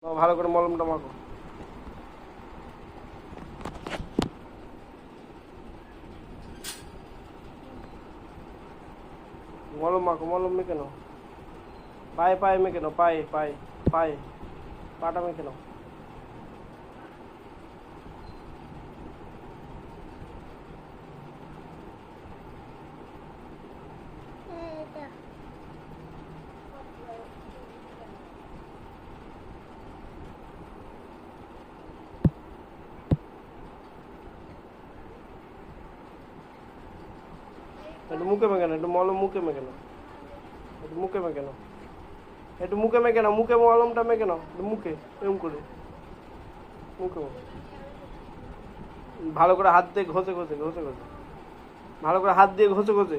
ভালো করে মলমটা মাখো। মলম মাখো, মলম মেখে নাও। পায়ে পায়ে মেখে নাও, পায়ে পায়ে পায়ে পাটা মেখে নাও। একটু মুখে মেখে নাও, একটু মলম মুখে মেখে নাও, একটু মুখে মেখে নাও, একটু মুখে মেখে নাও, মুখে মলমটা মেখে নাও, একটু মুখে এরকম করে মুখে। ভালো করে হাত দিয়ে ঘষে ঘষে ঘষে ঘষে, ভালো করে হাত দিয়ে ঘষে ঘষে।